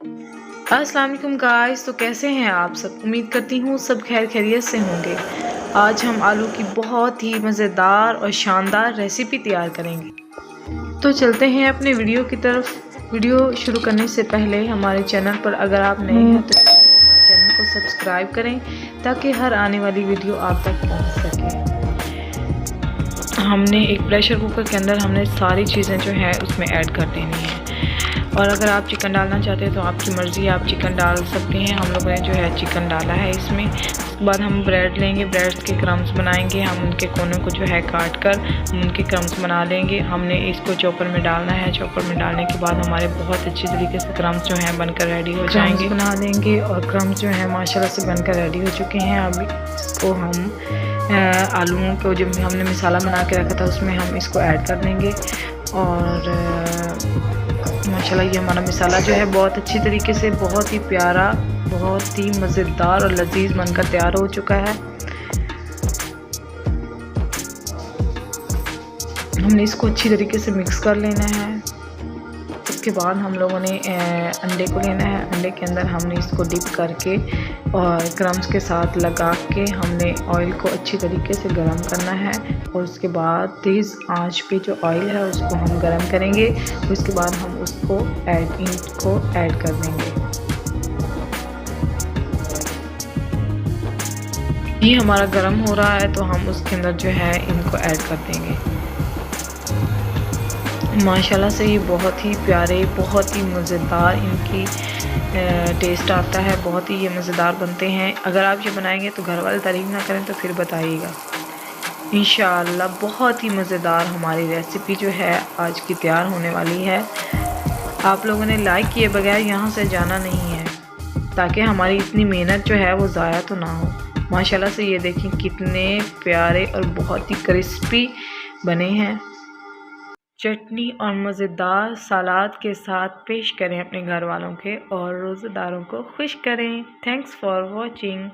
अस्सलाम वालेकुम गाइस। तो कैसे हैं आप सब? उम्मीद करती हूँ सब खैर खैरियत से होंगे। आज हम आलू की बहुत ही मज़ेदार और शानदार रेसिपी तैयार करेंगे। तो चलते हैं अपने वीडियो की तरफ। वीडियो शुरू करने से पहले हमारे चैनल पर अगर आप नए हैं तो हमारे चैनल को सब्सक्राइब करें ताकि हर आने वाली वीडियो आप तक पहुँच सके। हमने एक प्रेशर कुकर के अंदर हमने सारी चीज़ें जो है उसमें ऐड कर देनी है। और अगर आप चिकन डालना चाहते हैं तो आपकी मर्ज़ी, आप चिकन डाल सकते हैं। हम लोगों ने जो है चिकन डाला है इसमें। उसके बाद हम ब्रेड लेंगे, ब्रेड के क्रम्स बनाएंगे। हम उनके कोनों को जो है काट कर हम उनके क्रम्स बना लेंगे। हमने इसको चॉपर में डालना है। चॉपर में डालने के बाद हमारे बहुत अच्छी तरीके से क्रम्स जो हैं बनकर रेडी हो जाएंगे। बना लेंगे और क्रम्स जो है माशाल्लाह से बनकर रेडी हो चुके हैं। अभी इसको हम आलूओं को जो हमने मसाला बना के रखा था उसमें हम इसको ऐड कर देंगे। और माशाल्लाह ये हमारा मसाला जो है बहुत अच्छी तरीके से, बहुत ही प्यारा, बहुत ही मज़ेदार और लजीज बनकर तैयार हो चुका है। हमने इसको अच्छी तरीके से मिक्स कर लेना है। उसके बाद हम लोगों ने अंडे को लेना है। अंडे के अंदर हमने इसको डिप करके और क्रम्स के साथ लगा के हमने ऑयल को अच्छी तरीके से गर्म करना है। और उसके बाद तेज़ आंच पे जो ऑयल है उसको हम गर्म करेंगे। उसके बाद हम उसको ऐड कर देंगे। ये हमारा गर्म हो रहा है तो हम उसके अंदर जो है इनको ऐड कर देंगे। माशाल्लाह से ये बहुत ही प्यारे, बहुत ही मज़ेदार इनकी टेस्ट आता है। बहुत ही ये मज़ेदार बनते हैं। अगर आप ये बनाएंगे तो घर वाले तारीफ़ ना करें तो फिर बताइएगा। इंशाअल्लाह बहुत ही मज़ेदार हमारी रेसिपी जो है आज की तैयार होने वाली है। आप लोगों ने लाइक किए बगैर यहाँ से जाना नहीं है ताकि हमारी इतनी मेहनत जो है वो ज़ाया तो ना हो। माशाल्लाह से ये देखें कितने प्यारे और बहुत ही क्रिस्पी बने हैं। चटनी और मज़ेदार सलाद के साथ पेश करें अपने घर वालों के और रोज़ेदारों को खुश करें। Thanks for watching.